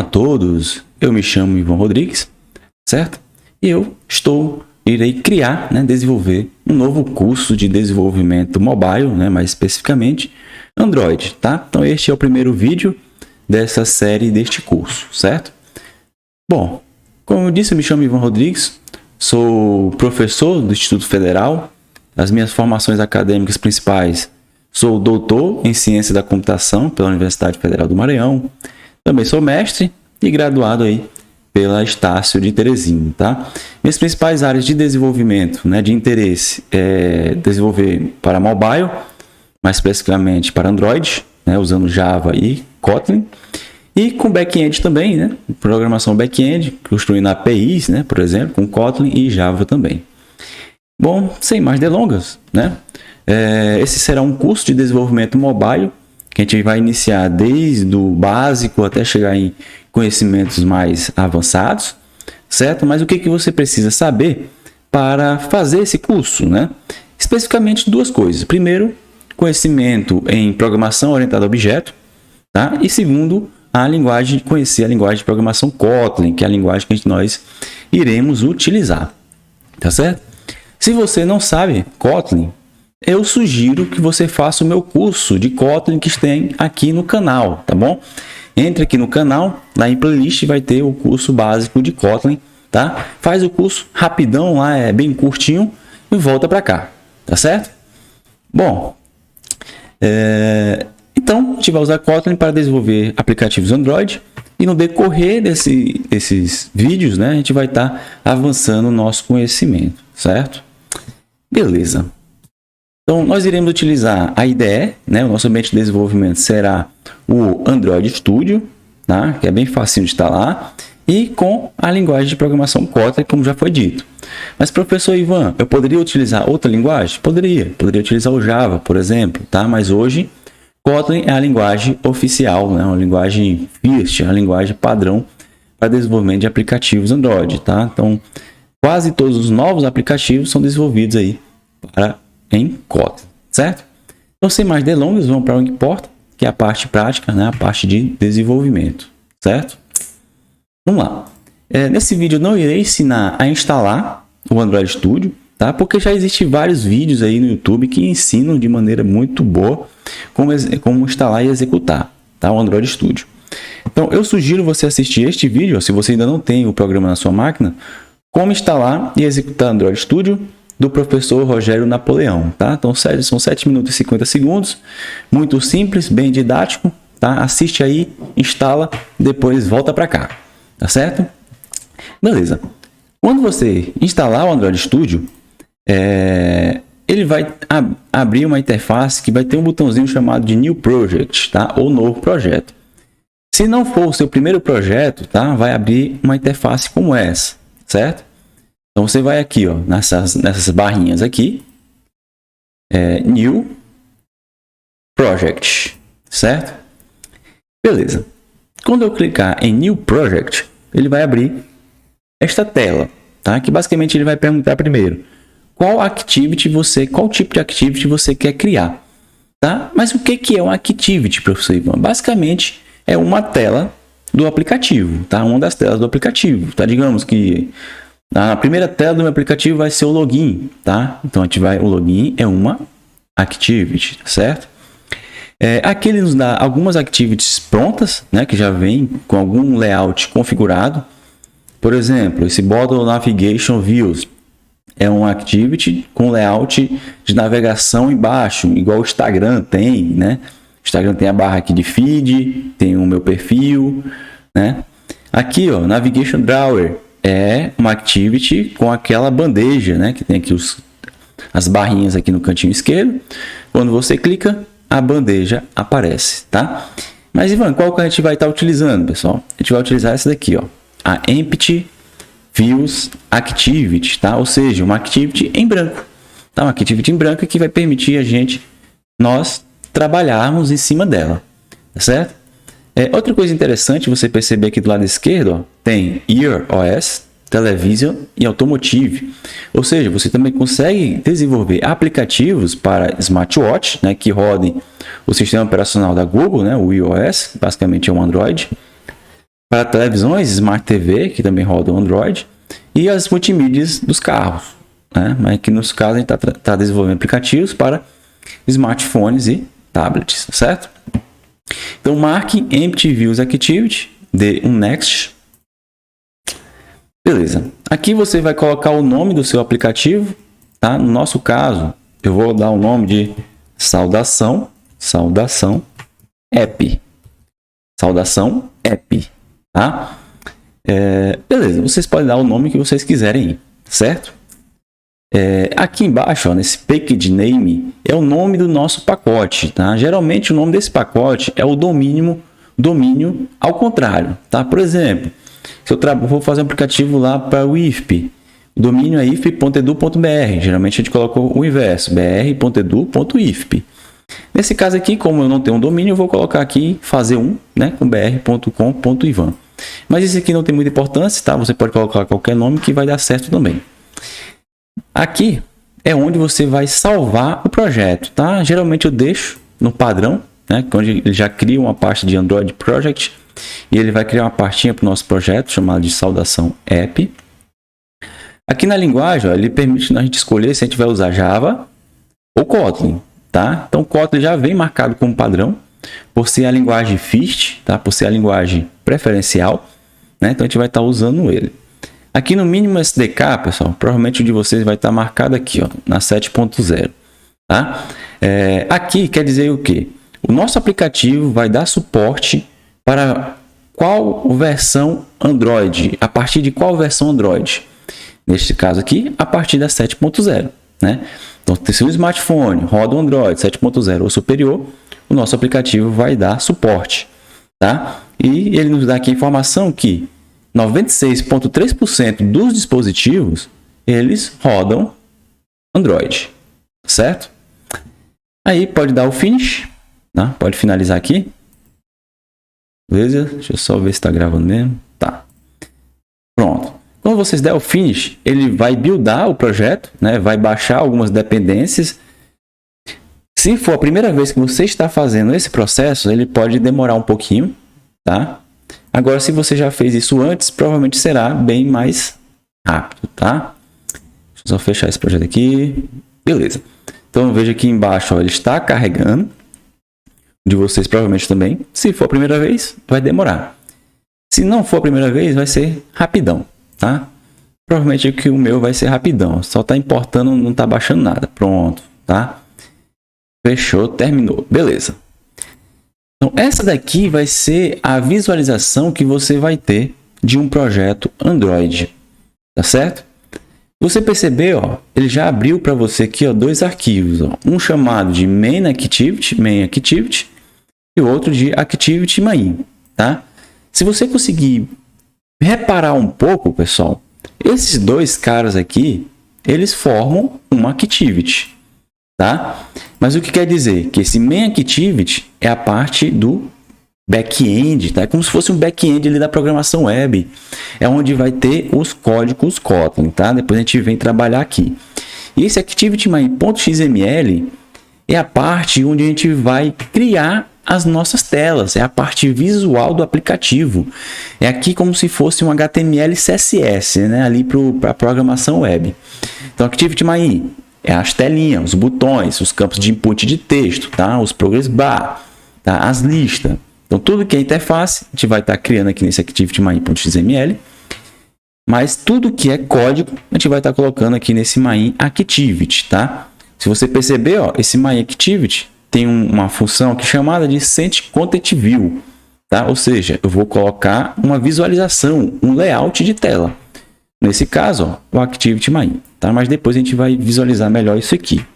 A todos, eu me chamo Ivan Rodrigues, certo? E irei criar, desenvolver um novo curso de desenvolvimento mobile, mais especificamente Android, tá? Então este é o primeiro vídeo dessa série deste curso, certo? Bom, como eu disse, eu me chamo Ivan Rodrigues, sou professor do Instituto Federal. As minhas formações acadêmicas principais: sou doutor em Ciência da Computação pela Universidade Federal do Maranhão. Também sou mestre e graduado aí pela Estácio de Teresina, tá? Minhas principais áreas de desenvolvimento, de interesse é desenvolver para mobile, mais especificamente para Android, usando Java e Kotlin. E com back-end também, programação back-end, construindo APIs, por exemplo, com Kotlin e Java também. Bom, sem mais delongas, esse será um curso de desenvolvimento mobile que a gente vai iniciar desde o básico até chegar em conhecimentos mais avançados, certo? Mas o que você precisa saber para fazer esse curso, Especificamente duas coisas. Primeiro, conhecimento em programação orientada a objeto, tá? E segundo, conhecer a linguagem de programação Kotlin, que é a linguagem que nós iremos utilizar, tá certo? Se você não sabe Kotlin, eu sugiro que você faça o meu curso de Kotlin que tem aqui no canal, tá bom? Entre aqui no canal, lá em playlist vai ter o curso básico de Kotlin, tá? Faz o curso rapidão lá, é bem curtinho, e volta para cá, tá certo? Bom, então a gente vai usar Kotlin para desenvolver aplicativos Android, e no decorrer desses vídeos, a gente vai estar avançando o nosso conhecimento, certo? Beleza. Então, nós iremos utilizar a IDE, o nosso ambiente de desenvolvimento será o Android Studio, tá? Que é bem fácil de instalar, e com a linguagem de programação Kotlin, como já foi dito. Mas, professor Ivan, eu poderia utilizar outra linguagem? Poderia utilizar o Java, por exemplo, tá? Mas hoje, Kotlin é a linguagem oficial, uma linguagem FIRST, a linguagem padrão para desenvolvimento de aplicativos Android, tá? Então, quase todos os novos aplicativos são desenvolvidos aí em Kotlin, certo? Então, sem mais delongas, vamos para o que importa, que é a parte prática, a parte de desenvolvimento, certo? Vamos lá. Nesse vídeo eu não irei ensinar a instalar o Android Studio, tá? Porque já existem vários vídeos aí no YouTube que ensinam de maneira muito boa como instalar e executar, tá? O Android Studio. Então, eu sugiro você assistir este vídeo, se você ainda não tem o programa na sua máquina, como instalar e executar Android Studio, do professor Rogério Napoleão, tá? Então, são 7 minutos e 50 segundos, muito simples, bem didático, tá? Assiste aí, instala, depois volta para cá, tá certo? Beleza. Quando você instalar o Android Studio, ele vai abrir uma interface que vai ter um botãozinho chamado de New Project, tá? Ou Novo Projeto. Se não for o seu primeiro projeto, tá? Vai abrir uma interface como essa, certo? Então, você vai aqui, nessas barrinhas aqui, New Project, certo? Beleza. Quando eu clicar em New Project, ele vai abrir esta tela, tá? Que basicamente ele vai perguntar primeiro qual tipo de activity você quer criar, tá? Mas o que é um activity, professor Ivan? Basicamente é uma tela do aplicativo, tá? Uma das telas do aplicativo, tá? Digamos que a primeira tela do meu aplicativo vai ser o login, tá? Então o login é uma activity, certo? Aqui ele nos dá algumas activities prontas, que já vem com algum layout configurado. Por exemplo, esse Bottle Navigation Views é um activity com layout de navegação embaixo, igual o Instagram tem, O Instagram tem a barra aqui de feed, tem o meu perfil, Aqui, Navigation Drawer é uma activity com aquela bandeja, que tem aqui as barrinhas aqui no cantinho esquerdo. Quando você clica, a bandeja aparece, tá? Mas, Ivan, qual que a gente vai estar utilizando, pessoal? A gente vai utilizar essa daqui, a Empty Views Activity, tá? Ou seja, uma activity em branco, tá? Uma activity em branco que vai permitir nós trabalharmos em cima dela, tá certo? Outra coisa interessante você perceber aqui do lado esquerdo, tem Ear OS, Television e Automotive. Ou seja, você também consegue desenvolver aplicativos para smartwatch, que rodem o sistema operacional da Google, o iOS, basicamente é um Android. para televisões, Smart TV, que também rodam Android, e as multimídias dos carros, né? Mas aqui nos casos a gente está desenvolvendo aplicativos para smartphones e tablets, certo? Então marque Empty Views Activity, dê um Next. Beleza. Aqui você vai colocar o nome do seu aplicativo, tá? No nosso caso, eu vou dar o nome de Saudação App. Saudação App, tá? Beleza, vocês podem dar o nome que vocês quiserem, certo? Aqui embaixo, ó, nesse package name, é o nome do nosso pacote, tá? Geralmente o nome desse pacote é o domínio ao contrário, tá? Por exemplo, se eu vou fazer um aplicativo lá para o IFP, o domínio é ifp.edu.br, geralmente a gente colocou o inverso, br.edu.ifp. Nesse caso aqui, como eu não tenho um domínio, eu vou colocar aqui, fazer um, né, com br.com.ivan. Mas isso aqui não tem muita importância, tá? Você pode colocar qualquer nome que vai dar certo também. Aqui é onde você vai salvar o projeto, tá? Geralmente eu deixo no padrão, né, onde ele já cria uma parte de Android Project e ele vai criar uma pastinha para o nosso projeto chamado de Saudação App. Aqui na linguagem, ó, ele permite a gente escolher se a gente vai usar Java ou Kotlin, tá? Então Kotlin já vem marcado como padrão por ser a linguagem FIRST, tá? Por ser a linguagem preferencial, né? Então a gente vai estar usando ele. Aqui no mínimo SDK, pessoal, provavelmente o de vocês vai estar marcado aqui, ó, na 7.0, tá? Aqui quer dizer o quê? O nosso aplicativo vai dar suporte para qual versão Android, a partir de qual versão Android? Neste caso aqui, a partir da 7.0, né? Então, se o smartphone roda o Android 7.0 ou superior, o nosso aplicativo vai dar suporte, tá? E ele nos dá aqui a informação que 96,3% dos dispositivos, eles rodam Android, certo? Aí pode dar o finish, tá? Pode finalizar aqui. Beleza? Deixa eu só ver se está gravando mesmo. Tá. Pronto. Quando vocês der o finish, ele vai buildar o projeto, né? Vai baixar algumas dependências. Se for a primeira vez que você está fazendo esse processo, ele pode demorar um pouquinho, tá? Agora, se você já fez isso antes, provavelmente será bem mais rápido, tá? Deixa eu só fechar esse projeto aqui. Beleza. Então, veja aqui embaixo, ó, ele está carregando. De vocês provavelmente também. Se for a primeira vez, vai demorar. Se não for a primeira vez, vai ser rapidão, tá? Provavelmente aqui o meu vai ser rapidão. Só está importando, não está baixando nada. Pronto, tá? Fechou, terminou. Beleza. Então, essa daqui vai ser a visualização que você vai ter de um projeto Android, tá certo? Você percebeu, ó, ele já abriu para você aqui, ó, dois arquivos, ó, um chamado de main activity, e o outro de activity main, tá? Se você conseguir reparar um pouco, pessoal, esses dois caras aqui, eles formam uma activity, tá? Mas o que quer dizer? Que esse main activity é a parte do back-end, tá? É como se fosse um back-end ali da programação web. É onde vai ter os códigos Kotlin, tá? Depois a gente vem trabalhar aqui. E esse ActivityMain.xml é a parte onde a gente vai criar as nossas telas. É a parte visual do aplicativo. É aqui como se fosse um HTML CSS, né? Ali para a programação web. Então, ActivityMain é as telinhas, os botões, os campos de input de texto, tá? Os progress bar, tá? As listas. Então, tudo que é interface, a gente vai estar criando aqui nesse ActivityMain.xml. Mas tudo que é código, a gente vai estar colocando aqui nesse main activity, tá? Se você perceber, ó, esse main activity tem uma função aqui chamada de setContentView, tá? Ou seja, eu vou colocar uma visualização, um layout de tela. Nesse caso, ó, o ActivityMain, tá? Mas depois a gente vai visualizar melhor isso aqui.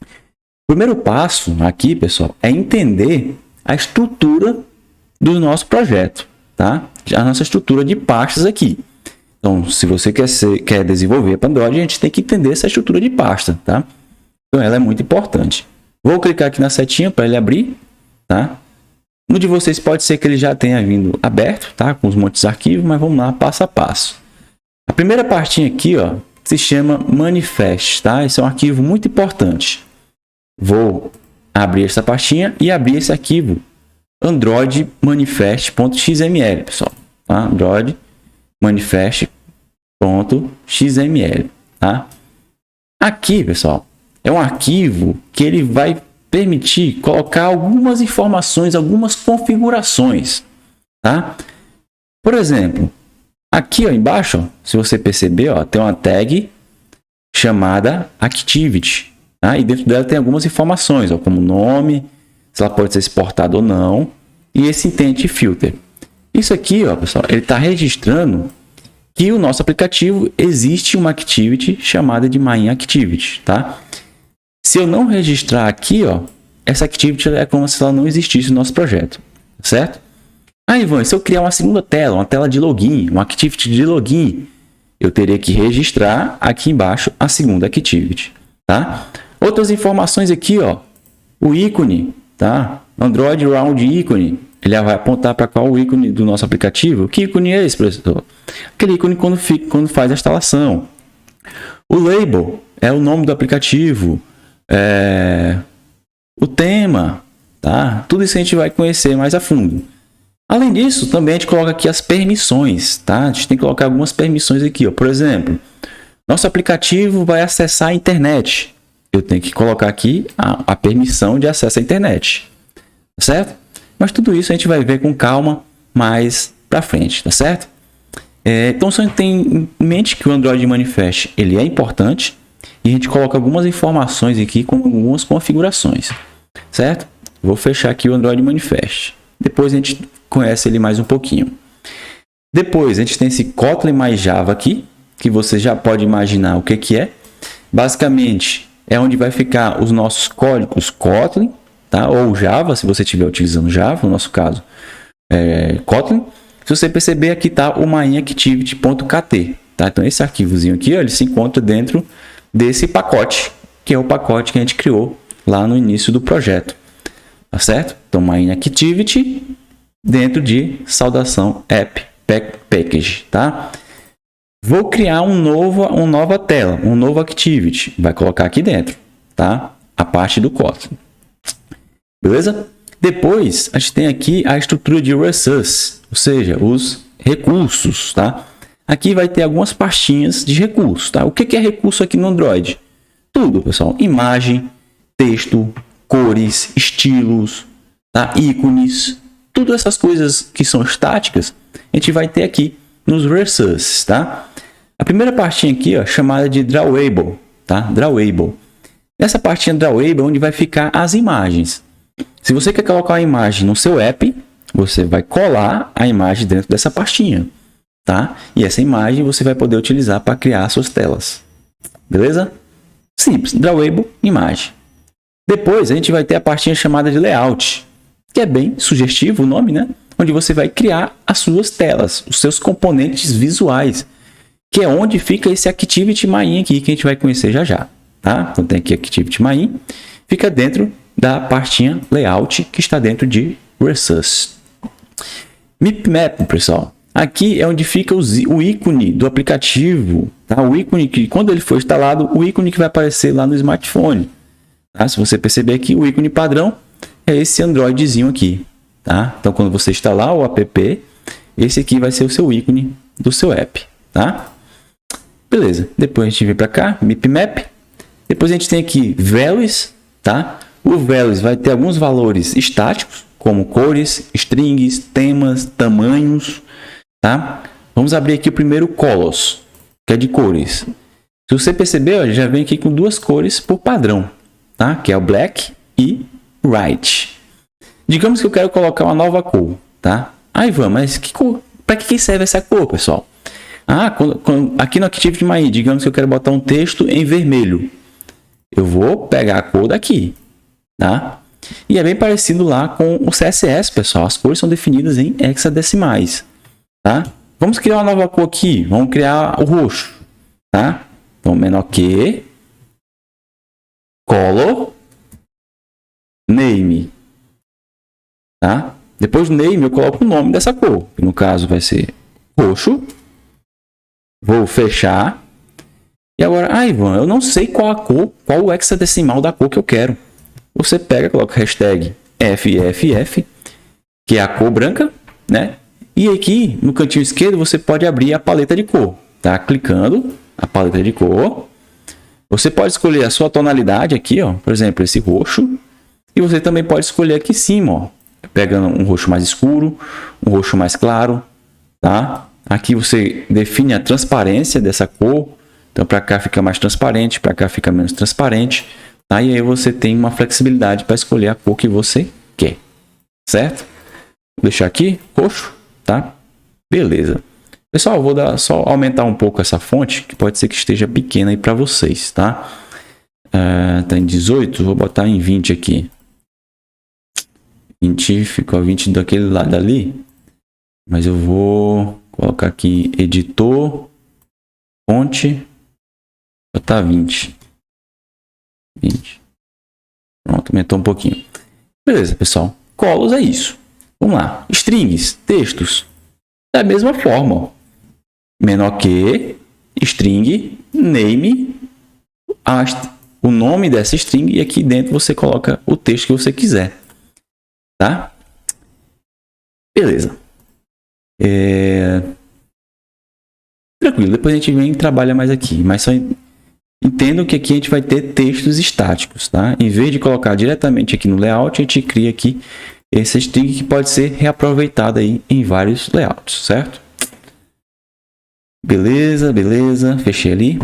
O primeiro passo aqui, pessoal, é entender a estrutura do nosso projeto, tá? A nossa estrutura de pastas aqui. Então, se você quer desenvolver para Android, a gente tem que entender essa estrutura de pasta, tá? Então, ela é muito importante. Vou clicar aqui na setinha para ele abrir, tá? No de vocês pode ser que ele já tenha vindo aberto, tá? Com os montes de arquivos, mas vamos lá, passo a passo. A primeira partinha aqui, ó, se chama manifest, tá? Esse é um arquivo muito importante. Vou abrir essa pastinha e abrir esse arquivo Android manifest.xml, pessoal. tá? Android manifest.xml, tá? Aqui, pessoal, é um arquivo que ele vai permitir colocar algumas informações, algumas configurações, tá? Por exemplo, aqui ó, embaixo, ó, se você perceber, ó, tem uma tag chamada Activity, tá? E dentro dela tem algumas informações, ó, como nome, se ela pode ser exportada ou não, e esse intent filter. Isso aqui, ó, pessoal, ele está registrando que o nosso aplicativo existe uma activity chamada de main activity, tá? Se eu não registrar aqui, ó, essa activity é como se ela não existisse no nosso projeto, certo? Aí, Ivan, se eu criar uma segunda tela, uma tela de login, uma activity de login, eu teria que registrar aqui embaixo a segunda activity, tá? Outras informações aqui, ó, o ícone, tá? Android Round ícone, ele vai apontar para qual o ícone do nosso aplicativo. Que ícone é esse, professor? Aquele ícone quando faz a instalação. O label é o nome do aplicativo, o tema, tá? Tudo isso a gente vai conhecer mais a fundo. Além disso, também a gente coloca aqui as permissões, tá? A gente tem que colocar algumas permissões aqui, ó. Por exemplo, nosso aplicativo vai acessar a internet. Eu tenho que colocar aqui a permissão de acesso à internet, certo? Mas tudo isso a gente vai ver com calma mais para frente, tá certo? Então, só tem em mente que o Android Manifest ele é importante e a gente coloca algumas informações aqui com algumas configurações, certo? Vou fechar aqui o Android Manifest. Depois a gente conhece ele mais um pouquinho. Depois a gente tem esse Kotlin mais Java aqui, que você já pode imaginar o que é. Basicamente é onde vai ficar os nossos códigos Kotlin, tá? Ou Java, se você estiver utilizando Java, no nosso caso Kotlin. Se você perceber, aqui está o mainActivity.kt, tá? Então esse arquivozinho aqui, ó, ele se encontra dentro desse pacote, que é o pacote que a gente criou lá no início do projeto, tá certo? Então mainActivity dentro de saudação app package, tá? Vou criar uma nova tela, um novo activity, vai colocar aqui dentro, tá? A parte do Kotlin. Beleza? Depois, a gente tem aqui a estrutura de resource, ou seja, os recursos, tá? Aqui vai ter algumas pastinhas de recursos, tá? O que é recurso aqui no Android? Tudo, pessoal. Imagem, texto, cores, estilos, tá? Ícones, todas essas coisas que são estáticas, a gente vai ter aqui nos resources, tá? A primeira pastinha aqui, ó, chamada de drawable, tá? Drawable. Essa pastinha drawable é onde vai ficar as imagens. Se você quer colocar uma imagem no seu app, você vai colar a imagem dentro dessa pastinha, tá? E essa imagem você vai poder utilizar para criar suas telas. Beleza? Simples. Drawable, imagem. Depois a gente vai ter a pastinha chamada de layout, que é bem sugestivo o nome, né? Onde você vai criar as suas telas, os seus componentes visuais, que é onde fica esse Activity Main aqui, que a gente vai conhecer já já, tá? Então tem aqui Activity Main, fica dentro da pastinha layout que está dentro de resource. Mipmap, pessoal. Aqui é onde fica o ícone do aplicativo, tá? O ícone que, quando ele for instalado, o ícone que vai aparecer lá no smartphone. Tá? Se você perceber aqui, o ícone padrão é esse Androidzinho aqui, tá? Então, quando você instalar o app, esse aqui vai ser o seu ícone do seu app, tá? Beleza. Depois a gente vem para cá, Mipmap. Depois a gente tem aqui values, tá? O values vai ter alguns valores estáticos, como cores, strings, temas, tamanhos, tá? Vamos abrir aqui o primeiro colors, que é de cores. Se você perceber, ó, já vem aqui com duas cores por padrão, tá? Que é o black e white. Digamos que eu quero colocar uma nova cor, tá? Aí vamos, mas para que serve essa cor, pessoal? Aqui no Activity Main, digamos que eu quero botar um texto em vermelho. Eu vou pegar a cor daqui, tá? E é bem parecido lá com o CSS, pessoal. As cores são definidas em hexadecimais, tá? Vamos criar uma nova cor aqui. Vamos criar o roxo, tá? Então, menor que color name, tá? Depois do name eu coloco o nome dessa cor, que no caso vai ser roxo. Vou fechar. E agora, Ivan, eu não sei qual a cor, qual o hexadecimal da cor que eu quero. Você pega, coloca hashtag FFF, que é a cor branca, né? E aqui no cantinho esquerdo você pode abrir a paleta de cor, tá? Clicando a paleta de cor, você pode escolher a sua tonalidade aqui, ó, por exemplo, esse roxo, e você também pode escolher aqui em cima, ó, pegando um roxo mais escuro, um roxo mais claro, tá? Aqui você define a transparência dessa cor, então para cá fica mais transparente, para cá fica menos transparente, tá? E aí você tem uma flexibilidade para escolher a cor que você quer, certo? Vou deixar aqui roxo, tá? Beleza. Pessoal, vou só aumentar um pouco essa fonte, que pode ser que esteja pequena aí para vocês, tá? Tá em 18, vou botar em 20 aqui. 20, ficou 20 daquele lado ali. Mas eu vou colocar aqui editor, fonte, botar 20. 20. Pronto, aumentou um pouquinho. Beleza, pessoal. Colos é isso. Vamos lá. Strings, textos. Da mesma forma, ó. Menor que, string, name, o nome dessa string, e aqui dentro você coloca o texto que você quiser, tá? Beleza. Tranquilo, depois a gente vem e trabalha mais aqui, mas só entendo que aqui a gente vai ter textos estáticos, tá? Em vez de colocar diretamente aqui no layout, a gente cria aqui esse string que pode ser reaproveitado aí em vários layouts, certo? Beleza, beleza, fechei ali.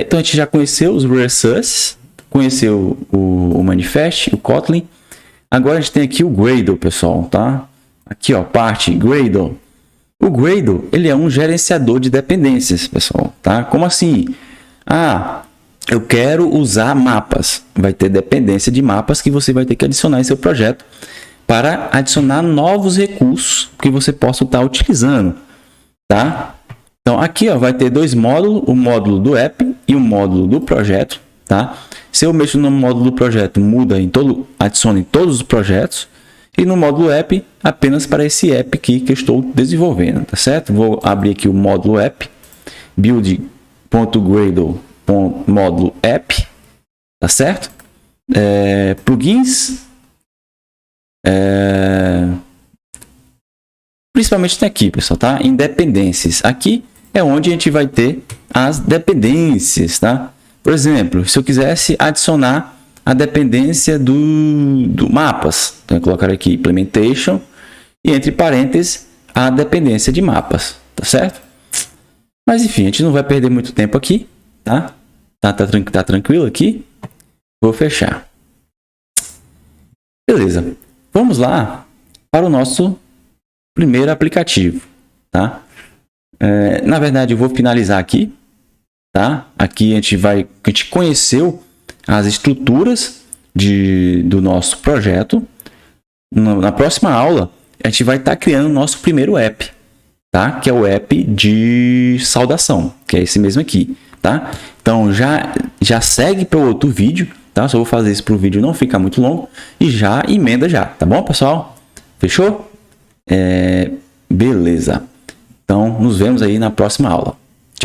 Então a gente já conheceu os resources, conheceu o manifest, o Kotlin. Agora a gente tem aqui o Gradle, pessoal, tá? Aqui, ó, parte Gradle. O Gradle, ele é um gerenciador de dependências, pessoal, tá? Como assim? Eu quero usar mapas. Vai ter dependência de mapas que você vai ter que adicionar em seu projeto para adicionar novos recursos que você possa estar utilizando, tá? Então aqui, ó, vai ter dois módulos, o módulo do app e o módulo do projeto, tá? Se eu mexo no módulo do projeto, muda adiciona em todos os projetos, e no módulo app apenas para esse app aqui que eu estou desenvolvendo, tá certo? Vou abrir aqui o módulo app, build.gradle.módulo app, tá certo? Plugins, principalmente tem aqui, pessoal, tá? Em dependências. Aqui é onde a gente vai ter as dependências, tá? Por exemplo, se eu quisesse adicionar a dependência do mapas, então eu colocar aqui implementation e entre parênteses a dependência de mapas, tá certo? Mas enfim, a gente não vai perder muito tempo aqui, tá? Tá tranquilo aqui? Vou fechar. Beleza. Vamos lá para o nosso primeiro aplicativo, tá? Na verdade, eu vou finalizar aqui, tá? Aqui a gente conheceu as estruturas do nosso projeto. Na próxima aula, a gente vai estar criando o nosso primeiro app, tá? Que é o app de saudação, que é esse mesmo aqui, tá? Então, já segue para o outro vídeo, tá? Só vou fazer isso para o vídeo não ficar muito longo e já emenda já, tá bom, pessoal? Fechou? Beleza. Então, nos vemos aí na próxima aula.